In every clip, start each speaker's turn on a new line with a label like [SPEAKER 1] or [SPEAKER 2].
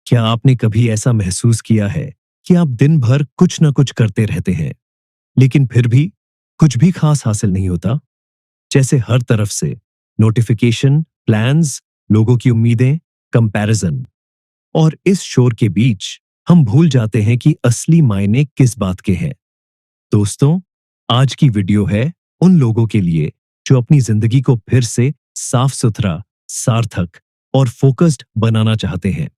[SPEAKER 1] क्या आपने कभी ऐसा महसूस किया है कि आप दिन भर कुछ न कुछ करते रहते हैं, लेकिन फिर भी कुछ भी खास हासिल नहीं होता? जैसे हर तरफ से नोटिफिकेशन, प्लान्स, लोगों की उम्मीदें, कंपैरिजन, और इस शोर के बीच हम भूल जाते हैं कि असली मायने किस बात के हैं। दोस्तों, आज की वीडियो है उन लोगों के लिए जो अपनी जिंदगी को फिर से साफ सुथरा, सार्थक और फोकस्ड बनाना चाहते हैं।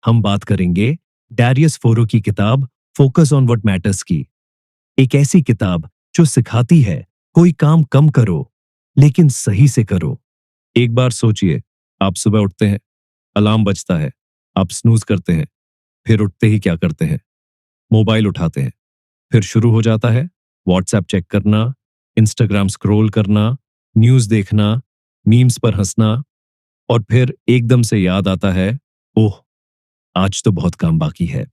[SPEAKER 1] हम बात करेंगे डैरियस फोरो की किताब फोकस ऑन व्हाट मैटर्स की। एक ऐसी किताब जो सिखाती है कोई काम कम करो लेकिन सही से करो। एक बार सोचिए, आप सुबह उठते हैं, अलार्म बजता है, आप स्नूज करते हैं, फिर उठते ही क्या करते हैं? मोबाइल उठाते हैं, फिर शुरू हो जाता है व्हाट्सएप चेक करना, इंस्टाग्राम स्क्रॉल करना, न्यूज देखना, मीम्स पर हंसना, और फिर एकदम से याद आता है, ओह, आज तो बहुत काम बाकी है।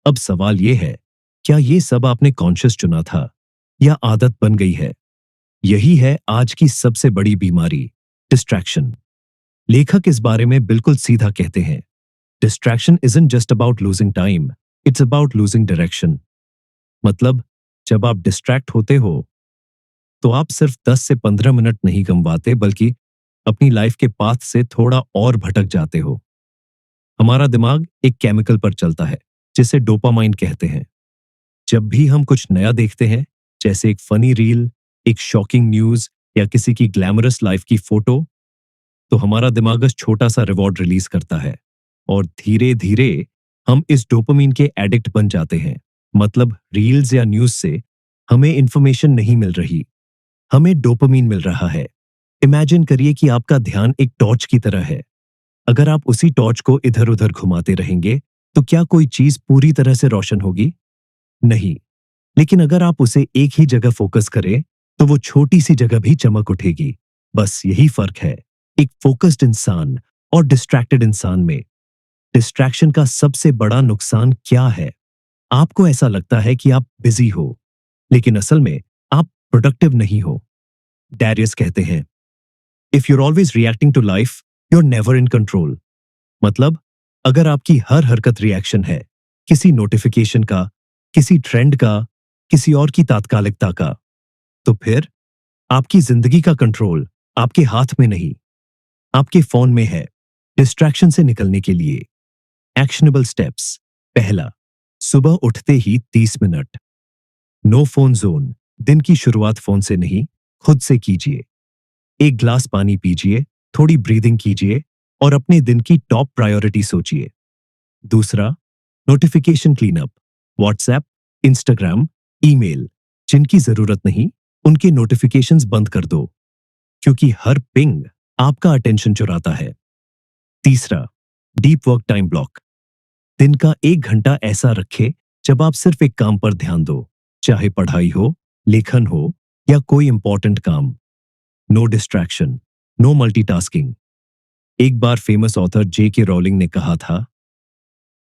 [SPEAKER 1] अब सवाल यह है, क्या ये सब आपने कॉन्शियस चुना था या आदत बन गई है? यही है आज की सबसे बड़ी बीमारी, डिस्ट्रैक्शन। लेखक इस बारे में बिल्कुल सीधा कहते हैं, distraction isn't just about losing time, it's about losing direction. मतलब, जब आप डिस्ट्रैक्ट होते हो तो आप सिर्फ 10 से 15 मिनट नहीं गंवाते, बल्कि अपनी लाइफ के पाथ से थोड़ा और भटक जाते हो। हमारा दिमाग एक केमिकल पर चलता है जिसे डोपामाइन कहते हैं। जब भी हम कुछ नया देखते हैं, जैसे एक फनी रील, एक शॉकिंग न्यूज या किसी की ग्लैमरस लाइफ की फोटो, तो हमारा दिमाग इस छोटा सा रिवॉर्ड रिलीज करता है और धीरे धीरे हम इस डोपामाइन के एडिक्ट बन जाते हैं। मतलब, रील्स या न्यूज से हमें इंफॉर्मेशन नहीं मिल रही, हमें डोपामाइन मिल रहा है। इमेजिन करिए कि आपका ध्यान एक टॉर्च की तरह है। अगर आप उसी टॉर्च को इधर उधर घुमाते रहेंगे तो क्या कोई चीज पूरी तरह से रोशन होगी? नहीं। लेकिन अगर आप उसे एक ही जगह फोकस करें तो वो छोटी सी जगह भी चमक उठेगी। बस यही फर्क है एक फोकस्ड इंसान और डिस्ट्रैक्टेड इंसान में। डिस्ट्रैक्शन का सबसे बड़ा नुकसान क्या है? आपको ऐसा लगता है कि आप बिजी हो, लेकिन असल में आप प्रोडक्टिव नहीं हो। डैरियस कहते हैं, if you're always reacting to life, you're never in control. मतलब, अगर आपकी हर हरकत रिएक्शन है, किसी नोटिफिकेशन का, किसी ट्रेंड का, किसी और की तात्कालिकता का, तो फिर आपकी जिंदगी का कंट्रोल आपके हाथ में नहीं, आपके फोन में है। डिस्ट्रैक्शन से निकलने के लिए एक्शनेबल स्टेप्स। पहला, सुबह उठते ही 30 मिनट नो फोन जोन। दिन की शुरुआत फोन से नहीं, खुद से कीजिए। एक ग्लास पानी पीजिए, थोड़ी ब्रीदिंग कीजिए और अपने दिन की टॉप प्रायोरिटी सोचिए। दूसरा, notification cleanup. WhatsApp, Instagram, email, जिनकी जरूरत नहीं उनके नोटिफिकेशंस बंद कर दो, क्योंकि हर पिंग आपका अटेंशन चुराता है। तीसरा, डीप वर्क टाइम ब्लॉक। दिन का 1 घंटा ऐसा रखें जब आप सिर्फ एक काम पर ध्यान दो, चाहे पढ़ाई हो, लेखन हो या कोई इंपॉर्टेंट काम। No distraction, no multitasking. एक बार फेमस ऑथर J.K. रॉलिंग ने कहा था,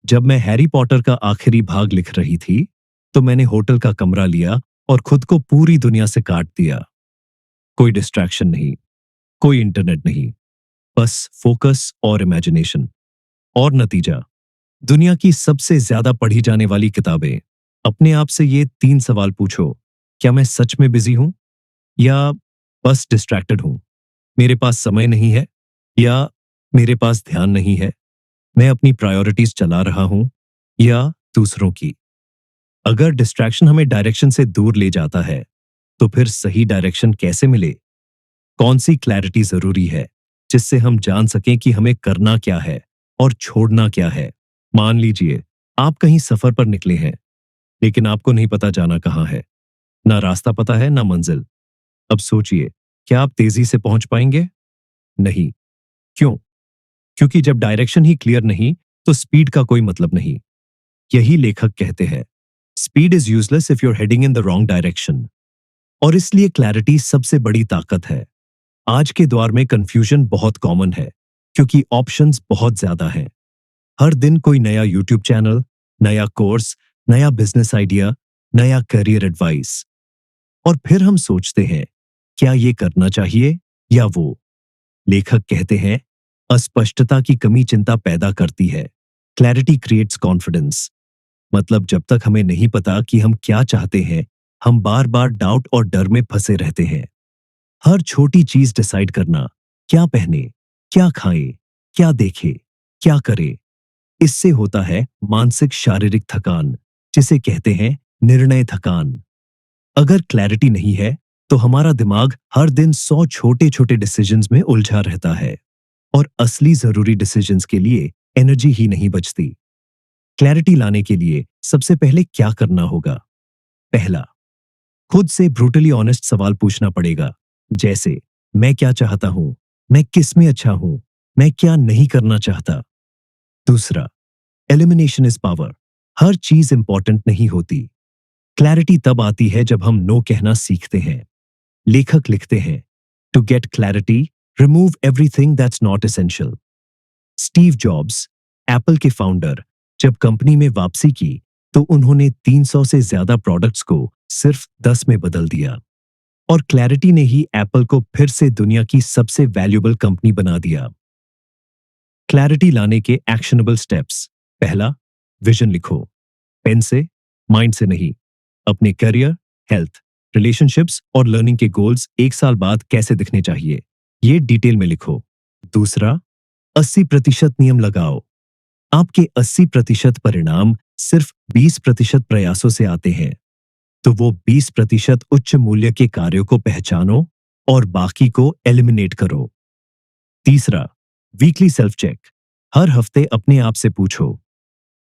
[SPEAKER 1] जब मैं हैरी पॉटर का आखिरी भाग लिख रही थी तो मैंने होटल का कमरा लिया और खुद को पूरी दुनिया से काट दिया। कोई डिस्ट्रैक्शन नहीं, कोई इंटरनेट नहीं, बस फोकस और इमेजिनेशन। और नतीजा, दुनिया की सबसे ज्यादा पढ़ी जाने वाली किताबें। अपने आप से ये 3 सवाल पूछो, क्या मैं सच में बिजी हूं या बस डिस्ट्रैक्टेड हूं? मेरे पास समय नहीं है या मेरे पास ध्यान नहीं है? मैं अपनी प्रायोरिटीज चला रहा हूं या दूसरों की? अगर डिस्ट्रैक्शन हमें डायरेक्शन से दूर ले जाता है तो फिर सही डायरेक्शन कैसे मिले? कौन सी क्लैरिटी जरूरी है जिससे हम जान सकें कि हमें करना क्या है और छोड़ना क्या है? मान लीजिए आप कहीं सफर पर निकले हैं, लेकिन आपको नहीं पता जाना कहां है। ना रास्ता पता है, ना मंजिल। अब सोचिए, क्या आप तेजी से पहुंच पाएंगे? नहीं। क्यों? क्योंकि जब डायरेक्शन ही क्लियर नहीं तो स्पीड का कोई मतलब नहीं। यही लेखक कहते हैं, speed is useless if you're heading in the wrong direction. और इसलिए क्लैरिटी सबसे बड़ी ताकत है। आज के दौर में कंफ्यूजन बहुत कॉमन है क्योंकि ऑप्शंस बहुत ज्यादा हैं। हर दिन कोई नया यूट्यूब चैनल, नया कोर्स, नया बिजनेस आइडिया, नया करियर एडवाइस। और फिर हम सोचते हैं, क्या ये करना चाहिए या वो? लेखक कहते हैं, अस्पष्टता की कमी चिंता पैदा करती है, क्लैरिटी क्रिएट्स कॉन्फिडेंस। मतलब जब तक हमें नहीं पता कि हम क्या चाहते हैं, हम बार बार डाउट और डर में फंसे रहते हैं। हर छोटी चीज डिसाइड करना, क्या पहने, क्या खाएं, क्या देखें, क्या करें, इससे होता है मानसिक शारीरिक थकान, जिसे कहते हैं निर्णय थकान। अगर क्लैरिटी नहीं है तो हमारा दिमाग हर दिन 100 छोटे छोटे डिसीजंस में उलझा रहता है और असली जरूरी डिसीजंस के लिए एनर्जी ही नहीं बचती। क्लैरिटी लाने के लिए सबसे पहले क्या करना होगा? पहला, खुद से ब्रूटली ऑनेस्ट सवाल पूछना पड़ेगा, जैसे मैं क्या चाहता हूं, मैं किस में अच्छा हूं, मैं क्या नहीं करना चाहता। दूसरा, एलिमिनेशन इज पावर। हर चीज इंपॉर्टेंट नहीं होती। क्लैरिटी तब आती है जब हम नो कहना सीखते हैं। लेखक लिखते हैं, to get clarity remove everything that's not essential. Steve Jobs, Apple के फाउंडर, जब कंपनी में वापसी की तो उन्होंने 300 से ज्यादा प्रोडक्ट्स को सिर्फ 10 में बदल दिया और क्लैरिटी ने ही एप्पल को फिर से दुनिया की सबसे वैल्यूएबल कंपनी बना दिया। क्लैरिटी लाने के एक्शनेबल स्टेप्स। पहला, विजन लिखो। पेन से, माइंड से नहीं। अपने करियर, हेल्थ, रिलेशनशिप्स और लर्निंग के गोल्स 1 साल बाद कैसे दिखने चाहिए, ये डिटेल में लिखो। दूसरा, 80% नियम लगाओ। आपके 80% परिणाम सिर्फ 20% प्रयासों से आते हैं, तो वो 20% उच्च मूल्य के कार्यों को पहचानो और बाकी को एलिमिनेट करो। तीसरा, वीकली सेल्फ चेक। हर हफ्ते अपने आप से पूछो,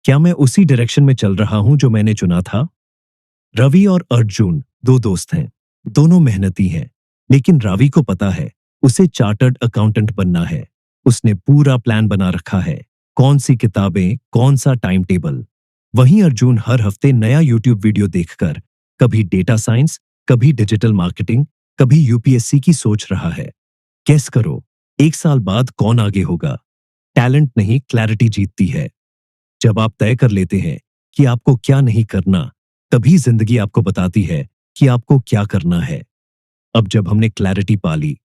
[SPEAKER 1] क्या मैं उसी डायरेक्शन में चल रहा हूं जो मैंने चुना था? रवि और अर्जुन 2 दोस्त हैं। दोनों मेहनती हैं, लेकिन रवि को पता है उसे चार्टर्ड अकाउंटेंट बनना है। उसने पूरा प्लान बना रखा है, कौन सी किताबें, कौन सा टाइम टेबल। वहीं अर्जुन हर हफ्ते नया यूट्यूब वीडियो देखकर कभी डेटा साइंस, कभी डिजिटल मार्केटिंग, कभी यूपीएससी की सोच रहा है। गेस करो, 1 साल बाद कौन आगे होगा? टैलेंट नहीं, क्लैरिटी जीतती है। जब आप तय कर लेते हैं कि आपको क्या नहीं करना, तभी जिंदगी आपको बताती है कि आपको क्या करना है। अब जब हमने क्लैरिटी पा ली,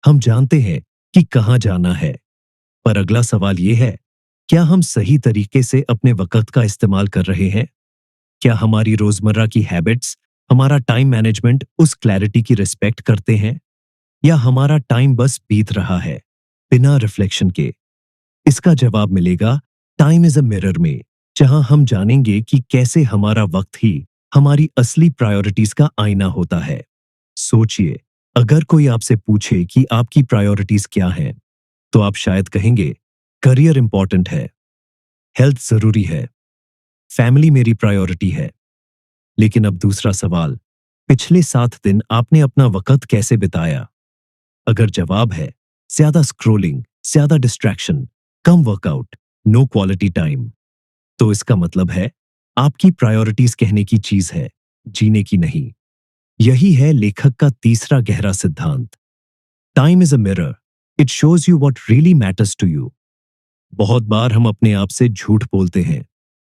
[SPEAKER 1] हम जानते हैं कि कहां जाना है। पर अगला सवाल यह है, क्या हम सही तरीके से अपने वक्त का इस्तेमाल कर रहे हैं? क्या हमारी रोजमर्रा की हैबिट्स, हमारा टाइम मैनेजमेंट उस क्लैरिटी की रिस्पेक्ट करते हैं? या हमारा टाइम बस बीत रहा है, बिना रिफ्लेक्शन के? इसका जवाब मिलेगा टाइम इज अ मिरर में, जहां हम जानेंगे कि कैसे हमारा वक्त ही हमारी असली प्रायोरिटीज का आईना होता है। सोचिए, अगर कोई आपसे पूछे कि आपकी प्रायोरिटीज क्या हैं, तो आप शायद कहेंगे, करियर इंपॉर्टेंट है, हेल्थ जरूरी है, फैमिली मेरी प्रायोरिटी है। लेकिन अब दूसरा सवाल, पिछले 7 दिन आपने अपना वक्त कैसे बिताया? अगर जवाब है ज्यादा स्क्रोलिंग, ज्यादा डिस्ट्रैक्शन, कम वर्कआउट, नो क्वालिटी टाइम, तो इसका मतलब है आपकी प्रायोरिटीज कहने की चीज है, जीने की नहीं। यही है लेखक का तीसरा गहरा सिद्धांत, time is a mirror, it shows you what really matters to you. बहुत बार हम अपने आप से झूठ बोलते हैं।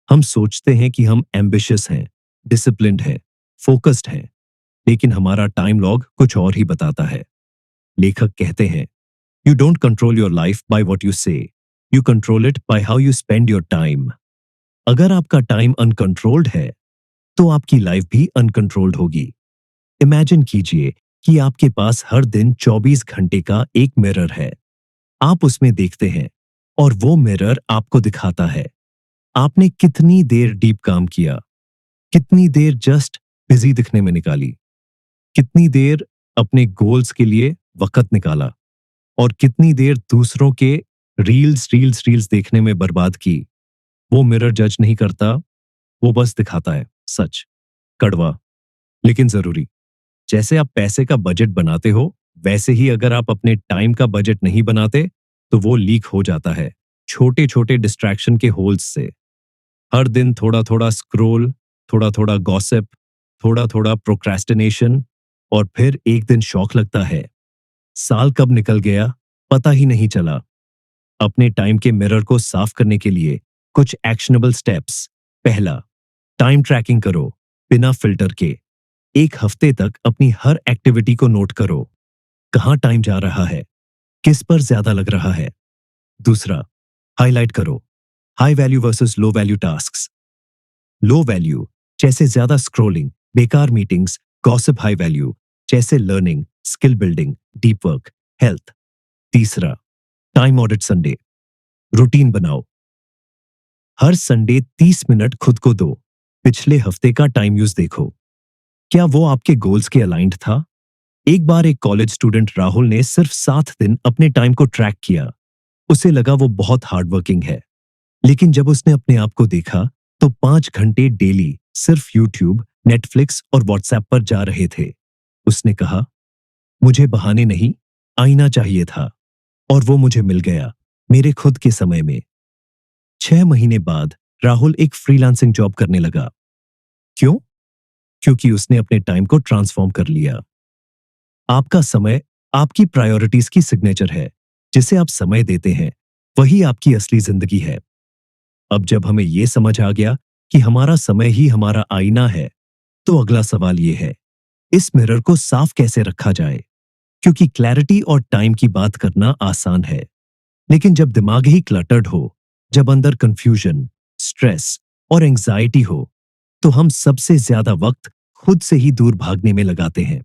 [SPEAKER 1] हम सोचते हैं कि हम एम्बिशियस हैं, डिसिप्लिन्ड हैं, फोकस्ड हैं, लेकिन हमारा टाइम लॉग कुछ और ही बताता है। लेखक कहते हैं, you don't control your life by what you say, you control it by how you spend your time. अगर आपका टाइम अनकंट्रोल्ड है, तो आपकी लाइफ भी अनकंट्रोल्ड होगी। इमेजिन कीजिए कि आपके पास हर दिन 24 घंटे का एक मिरर है। आप उसमें देखते हैं और वो मिरर आपको दिखाता है आपने कितनी देर डीप काम किया, कितनी देर जस्ट बिजी दिखने में निकाली, कितनी देर अपने गोल्स के लिए वक्त निकाला और कितनी देर दूसरों के रील्स रील्स रील्स देखने में बर्बाद की। वो मिरर जज नहीं करता, वो बस दिखाता है सच, कड़वा लेकिन जरूरी। जैसे आप पैसे का बजट बनाते हो, वैसे ही अगर आप अपने टाइम का बजट नहीं बनाते, तो वो लीक हो जाता है छोटे छोटे डिस्ट्रैक्शन के होल्स से। हर दिन थोड़ा थोड़ा स्क्रोल, थोड़ा थोड़ा गॉसिप, थोड़ा थोड़ा प्रोक्रेस्टिनेशन, और फिर एक दिन शौक लगता है, साल कब निकल गया पता ही नहीं चला। अपने टाइम के मिरर को साफ करने के लिए कुछ एक्शनेबल स्टेप्स। पहला, टाइम ट्रैकिंग करो, बिना फिल्टर के। 1 हफ्ते तक अपनी हर एक्टिविटी को नोट करो, कहां टाइम जा रहा है, किस पर ज्यादा लग रहा है। दूसरा, हाईलाइट करो, high value versus low value tasks. Low value जैसे ज्यादा स्क्रोलिंग, बेकार मीटिंग्स, गॉसिप। हाई वैल्यू जैसे learning, skill building, deep work, health. तीसरा, टाइम ऑडिट संडे। रूटीन बनाओ। हर संडे 30 मिनट खुद को दो। पिछले हफ्ते का टाइम यूज देखो। क्या वो आपके गोल्स के अलाइंड था? एक बार एक कॉलेज स्टूडेंट राहुल ने सिर्फ 7 दिन अपने टाइम को ट्रैक किया। उसे लगा वो बहुत हार्डवर्किंग है, लेकिन जब उसने अपने आप को देखा तो 5 घंटे डेली सिर्फ यूट्यूब, नेटफ्लिक्स और व्हाट्सएप पर जा रहे थे। उसने कहा, मुझे बहाने नहीं, आईना चाहिए था, और वो मुझे मिल गया मेरे खुद के समय में। 6 महीने बाद राहुल एक फ्रीलांसिंग जॉब करने लगा। क्यों? क्योंकि उसने अपने टाइम को ट्रांसफॉर्म कर लिया। आपका समय आपकी प्रायोरिटीज की सिग्नेचर है। जिसे आप समय देते हैं वही आपकी असली जिंदगी है। अब जब हमें यह समझ आ गया कि हमारा समय ही हमारा आईना है, तो अगला सवाल यह है, इस मिरर को साफ कैसे रखा जाए? क्योंकि क्लैरिटी और टाइम की बात करना आसान है, लेकिन जब दिमाग ही क्लटर्ड हो, जब अंदर कंफ्यूजन, स्ट्रेस और एंजाइटी हो, तो हम सबसे ज्यादा वक्त खुद से ही दूर भागने में लगाते हैं।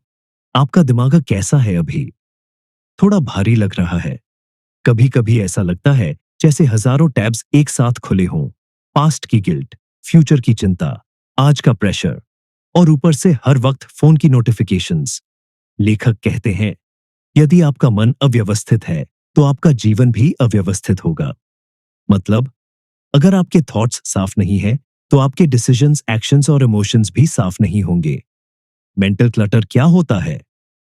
[SPEAKER 1] आपका दिमाग कैसा है अभी? थोड़ा भारी लग रहा है? कभी कभी ऐसा लगता है जैसे हजारों टैब्स एक साथ खुले हों। पास्ट की गिल्ट, फ्यूचर की चिंता, आज का प्रेशर, और ऊपर से हर वक्त फोन की नोटिफिकेशंस। लेखक कहते हैं, यदि आपका मन अव्यवस्थित है तो आपका जीवन भी अव्यवस्थित होगा। मतलब, अगर आपके थॉट्स साफ नहीं है तो आपके डिसीजंस, एक्शंस और इमोशंस भी साफ नहीं होंगे। मेंटल क्लटर क्या होता है?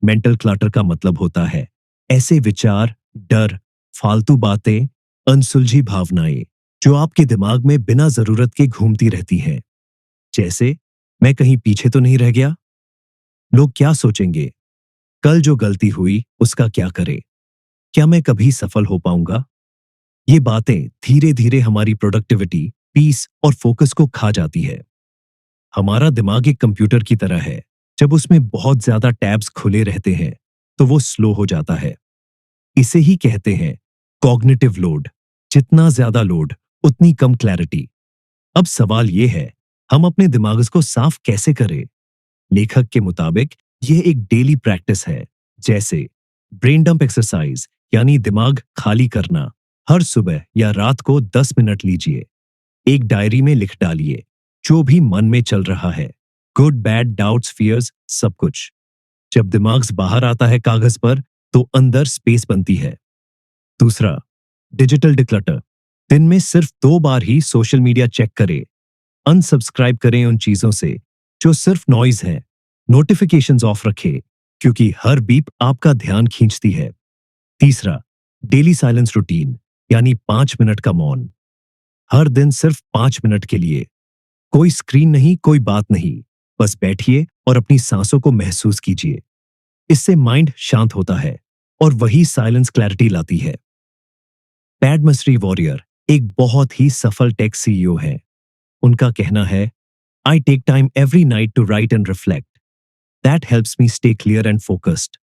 [SPEAKER 1] मेंटल क्लटर का मतलब होता है ऐसे विचार, डर, फालतू बातें, अनसुलझी भावनाएं जो आपके दिमाग में बिना जरूरत के घूमती रहती हैं। जैसे, मैं कहीं पीछे तो नहीं रह गया? लोग क्या सोचेंगे? कल जो गलती हुई उसका क्या करें? क्या मैं कभी सफल हो पाऊंगा? ये बातें धीरे धीरे हमारी प्रोडक्टिविटी, पीस और फोकस को खा जाती है। हमारा दिमाग एक कंप्यूटर की तरह है। जब उसमें बहुत ज्यादा टैब्स खुले रहते हैं तो वो स्लो हो जाता है। इसे ही कहते हैं कॉग्निटिव लोड। जितना ज्यादा लोड, उतनी कम क्लैरिटी। अब सवाल यह है, हम अपने दिमाग को साफ कैसे करें? लेखक के मुताबिक यह एक डेली प्रैक्टिस है। जैसे ब्रेन डंप एक्सरसाइज, यानी दिमाग खाली करना। हर सुबह या रात को 10 मिनट लीजिए। एक डायरी में लिख डालिए जो भी मन में चल रहा है, गुड, बैड, डाउट्स, फियर्स, सब कुछ। जब दिमाग बाहर आता है कागज पर, तो अंदर स्पेस बनती है। दूसरा, डिजिटल डिक्लटर। दिन में सिर्फ 2 बार ही सोशल मीडिया चेक करें। अनसब्सक्राइब करें उन चीजों से जो सिर्फ नॉइज है। नोटिफिकेशंस ऑफ रखें, क्योंकि हर बीप आपका ध्यान खींचती है। तीसरा, डेली साइलेंस रूटीन, यानी 5 मिनट का मौन। हर दिन सिर्फ 5 मिनट के लिए। कोई स्क्रीन नहीं, कोई बात नहीं, बस बैठिए और अपनी सांसों को महसूस कीजिए। इससे माइंड शांत होता है और वही साइलेंस क्लैरिटी लाती है। पैड मसरी वॉरियर एक बहुत ही सफल टेक सीईओ है। उनका कहना है, I take time every night to right and reflect. That helps me stay clear and focused.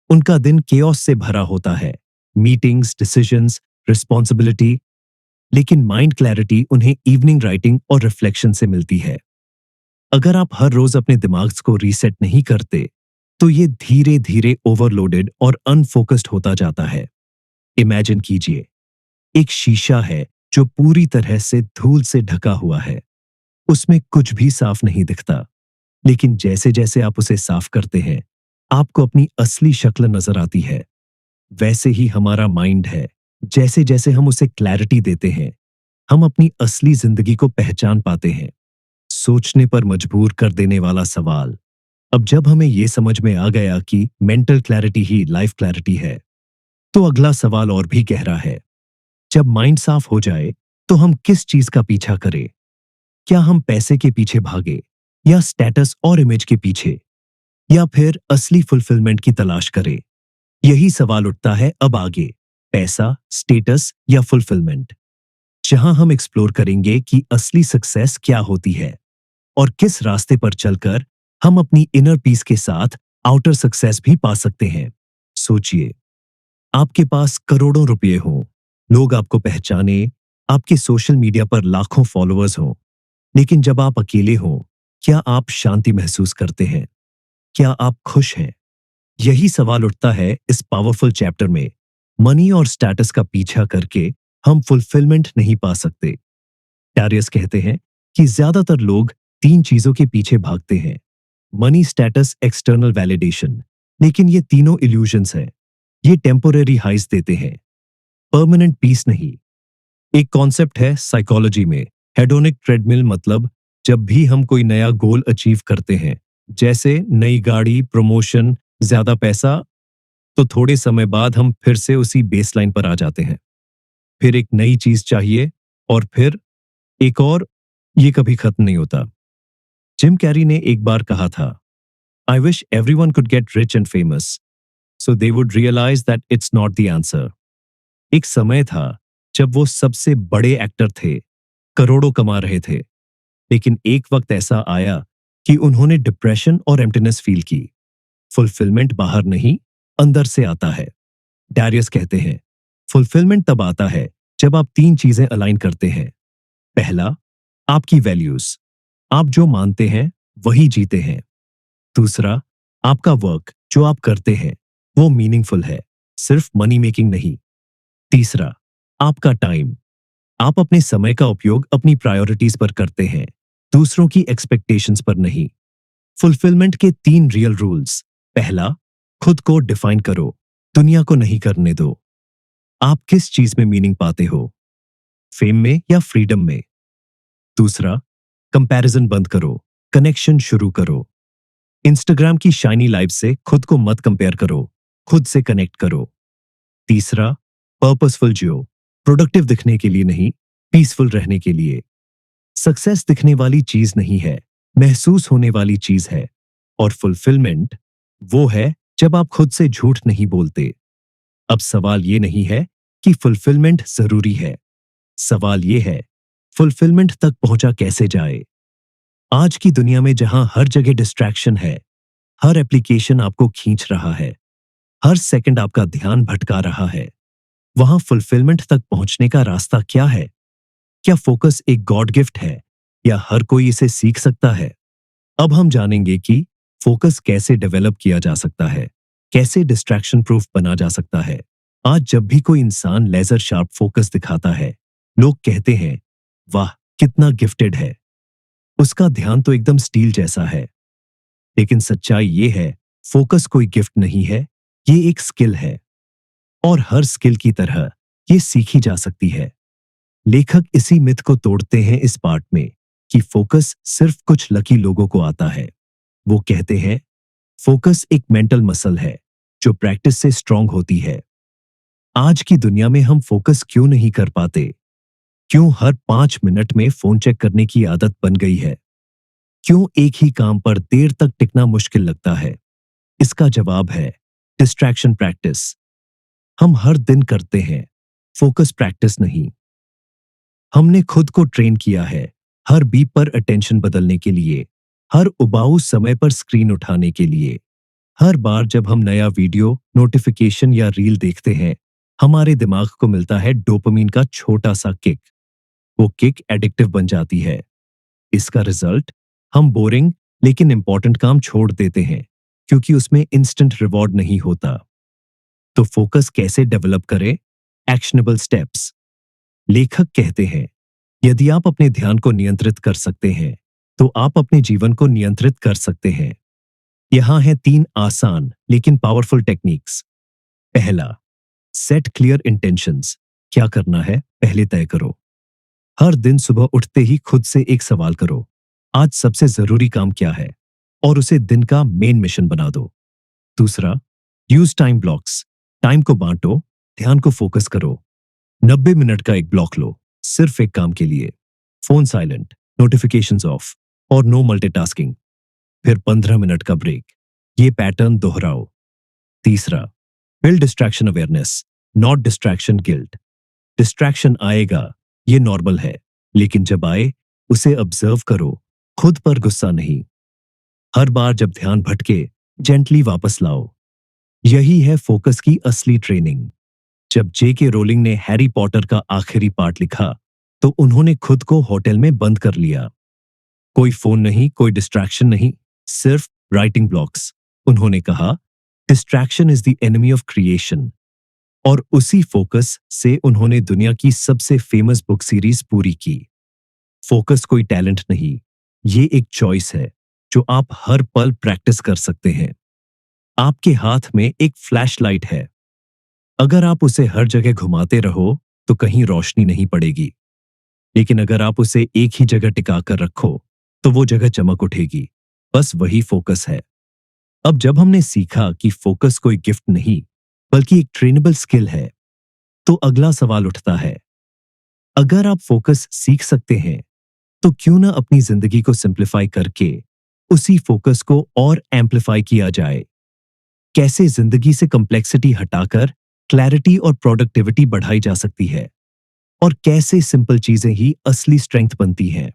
[SPEAKER 1] उनका दिन केओस से भरा होता है, मीटिंग्स, डिसीजंस, रिस्पॉन्सिबिलिटी, लेकिन माइंड क्लैरिटी उन्हें इवनिंग राइटिंग और रिफ्लेक्शन से मिलती है। अगर आप हर रोज अपने दिमाग को रीसेट नहीं करते, तो ये धीरे धीरे ओवरलोडेड और अनफोकस्ड होता जाता है। इमेजिन कीजिए, एक शीशा है जो पूरी तरह से धूल से ढका हुआ है। उसमें कुछ भी साफ नहीं दिखता, लेकिन जैसे जैसे आप उसे साफ करते हैं, आपको अपनी असली शक्ल नजर आती है। वैसे ही हमारा माइंड है। जैसे जैसे हम उसे क्लैरिटी देते हैं, हम अपनी असली जिंदगी को पहचान पाते हैं। सोचने पर मजबूर कर देने वाला सवाल। अब जब हमें यह समझ में आ गया कि मेंटल क्लैरिटी ही लाइफ क्लैरिटी है, तो अगला सवाल और भी गहरा है। जब माइंड साफ हो जाए तो हम किस चीज का पीछा करें? क्या हम पैसे के पीछे भागे, या स्टेटस और इमेज के पीछे, या फिर असली फुलफिलमेंट की तलाश करें? यही सवाल उठता है अब आगे, पैसा, स्टेटस या फुलफिलमेंट, जहां हम एक्सप्लोर करेंगे कि असली सक्सेस क्या होती है और किस रास्ते पर चलकर हम अपनी इनर पीस के साथ आउटर सक्सेस भी पा सकते हैं। सोचिए, आपके पास करोड़ों रुपए हों, लोग आपको पहचाने, आपके सोशल मीडिया पर लाखों फॉलोअर्स हों, लेकिन जब आप अकेले हों, क्या आप शांति महसूस करते हैं? क्या आप खुश हैं? यही सवाल उठता है इस पावरफुल चैप्टर में। मनी और स्टेटस का पीछा करके हम फुलफिलमेंट नहीं पा सकते। डैरियस कहते हैं कि ज्यादातर लोग तीन चीजों के पीछे भागते हैं: मनी, स्टेटस, एक्सटर्नल वैलिडेशन। लेकिन ये तीनों इल्यूजन्स हैं। ये टेम्पोरेरी हाइस देते हैं, परमानेंट पीस नहीं। एक कॉन्सेप्ट है साइकोलॉजी में, हेडोनिक ट्रेडमिल। मतलब जब भी हम कोई नया गोल अचीव करते हैं, जैसे नई गाड़ी, प्रमोशन, ज्यादा पैसा, तो थोड़े समय बाद हम फिर से उसी बेसलाइन पर आ जाते हैं। फिर एक नई चीज चाहिए, और फिर एक और। ये कभी खत्म नहीं होता। जिम कैरी ने एक बार कहा था, I wish everyone could get rich and famous so they would realize that it's not the answer. एक समय था जब वो सबसे बड़े एक्टर थे, करोड़ों कमा रहे थे, लेकिन एक वक्त ऐसा आया कि उन्होंने डिप्रेशन और एम्प्टीनेस फील की। फुलफिलमेंट बाहर नहीं, अंदर से आता है। डैरियस कहते हैं, फुलफिलमेंट तब आता है जब आप तीन चीजें अलाइन करते हैं। पहला, आपकी वैल्यूज। आप जो मानते हैं वही जीते हैं। दूसरा, आपका वर्क, जो आप करते हैं वो मीनिंगफुल है, सिर्फ मनी मेकिंग नहीं। तीसरा, आपका टाइम। आप अपने समय का उपयोग अपनी प्रायोरिटीज पर करते हैं, दूसरों की एक्सपेक्टेशंस पर नहीं। फुलफिलमेंट के तीन रियल रूल्स। पहला, खुद को डिफाइन करो, दुनिया को नहीं करने दो। आप किस चीज में मीनिंग पाते हो, फेम में या फ्रीडम में? दूसरा, कंपैरिजन बंद करो, कनेक्शन शुरू करो। इंस्टाग्राम की शाइनी लाइफ से खुद को मत कंपेयर करो, खुद से कनेक्ट करो। तीसरा, पर्पसफुल जियो, प्रोडक्टिव दिखने के लिए नहीं, पीसफुल रहने के लिए। सक्सेस दिखने वाली चीज नहीं है, महसूस होने वाली चीज है। और फुलफिलमेंट वो है जब आप खुद से झूठ नहीं बोलते। अब सवाल ये नहीं है कि फुलफिलमेंट जरूरी है, सवाल ये है फुलफिलमेंट तक पहुंचा कैसे जाए। आज की दुनिया में जहां हर जगह डिस्ट्रैक्शन है, हर एप्लीकेशन आपको खींच रहा है, हर सेकंड आपका ध्यान भटका रहा है, वहां फुलफिलमेंट तक पहुंचने का रास्ता क्या है? क्या फोकस एक गॉड गिफ्ट है, या हर कोई इसे सीख सकता है? अब हम जानेंगे कि फोकस कैसे डेवलप किया जा सकता है, कैसे डिस्ट्रैक्शन प्रूफ बना जा सकता है। आज जब भी कोई इंसान लेजर शार्प फोकस दिखाता है, लोग कहते हैं, वाह कितना गिफ्टेड है, उसका ध्यान तो एकदम स्टील जैसा है। लेकिन सच्चाई ये है, फोकस कोई गिफ्ट नहीं है, ये एक स्किल है। और हर स्किल की तरह ये सीखी जा सकती है। लेखक इसी मिथ को तोड़ते हैं इस पार्ट में कि फोकस सिर्फ कुछ लकी लोगों को आता है। वो कहते हैं, फोकस एक मेंटल मसल है जो प्रैक्टिस से स्ट्रांग होती है। आज की दुनिया में हम फोकस क्यों नहीं कर पाते? क्यों हर 5 मिनट में फोन चेक करने की आदत बन गई है? क्यों एक ही काम पर देर तक टिकना मुश्किल लगता है? इसका जवाब है डिस्ट्रैक्शन प्रैक्टिस। हम हर दिन करते हैं, फोकस प्रैक्टिस नहीं। हमने खुद को ट्रेन किया है हर बीप पर अटेंशन बदलने के लिए, हर उबाऊ समय पर स्क्रीन उठाने के लिए। हर बार जब हम नया वीडियो, नोटिफिकेशन या रील देखते हैं, हमारे दिमाग को मिलता है डोपामीन का छोटा सा किक। वो किक एडिक्टिव बन जाती है। इसका रिजल्ट, हम बोरिंग लेकिन इंपॉर्टेंट काम छोड़ देते हैं, क्योंकि उसमें इंस्टेंट रिवॉर्ड नहीं होता। तो फोकस कैसे डेवलप करें? Actionable steps. लेखक कहते हैं, यदि आप अपने ध्यान को नियंत्रित कर सकते हैं, तो आप अपने जीवन को नियंत्रित कर सकते हैं। यहां हैं 3 आसान लेकिन पावरफुल टेक्निक्स। पहला, सेट क्लियर इंटेंशंस। क्या करना है पहले तय करो। हर दिन सुबह उठते ही खुद से एक सवाल करो, आज सबसे जरूरी काम क्या है, और उसे दिन का मेन मिशन बना दो। दूसरा, यूज टाइम ब्लॉक्स। टाइम को बांटो, ध्यान को फोकस करो। 90 मिनट का एक ब्लॉक लो, सिर्फ एक काम के लिए। फोन साइलेंट, नोटिफिकेशंस ऑफ, और नो मल्टीटास्किंग। फिर 15 मिनट का ब्रेक। ये पैटर्न दोहराओ। तीसरा, build distraction awareness, not distraction guilt. Distraction आएगा, ये नॉर्मल है, लेकिन जब आए उसे ऑब्जर्व करो, खुद पर गुस्सा नहीं। हर बार जब ध्यान भटके, जेंटली वापस लाओ। यही है फोकस की असली ट्रेनिंग। जब जे के रोलिंग ने हैरी पॉटर का आखिरी पार्ट लिखा, तो उन्होंने खुद को होटल में बंद कर लिया। कोई फोन नहीं, कोई डिस्ट्रैक्शन नहीं, सिर्फ राइटिंग ब्लॉक्स। उन्होंने कहा, distraction is the enemy of creation. और उसी फोकस से उन्होंने दुनिया की सबसे फेमस बुक सीरीज पूरी की। फोकस कोई टैलेंट नहीं, ये एक चॉइस है जो आप हर पल प्रैक्टिस कर सकते हैं। आपके हाथ में एक फ्लैश लाइट है। अगर आप उसे हर जगह घुमाते रहो तो कहीं रोशनी नहीं पड़ेगी, लेकिन अगर आप उसे एक ही जगह टिका कर रखो तो वो जगह चमक उठेगी। बस वही फोकस है। अब जब हमने सीखा कि फोकस कोई गिफ्ट नहीं बल्कि एक ट्रेनेबल स्किल है, तो अगला सवाल उठता है, अगर आप फोकस सीख सकते हैं तो क्यों ना अपनी जिंदगी को सिंप्लीफाई करके उसी फोकस को और एम्पलीफाई किया जाए। कैसे जिंदगी से कॉम्प्लेक्सिटी हटाकर क्लैरिटी और प्रोडक्टिविटी बढ़ाई जा सकती है, और कैसे सिंपल चीजें ही असली स्ट्रेंथ बनती हैं।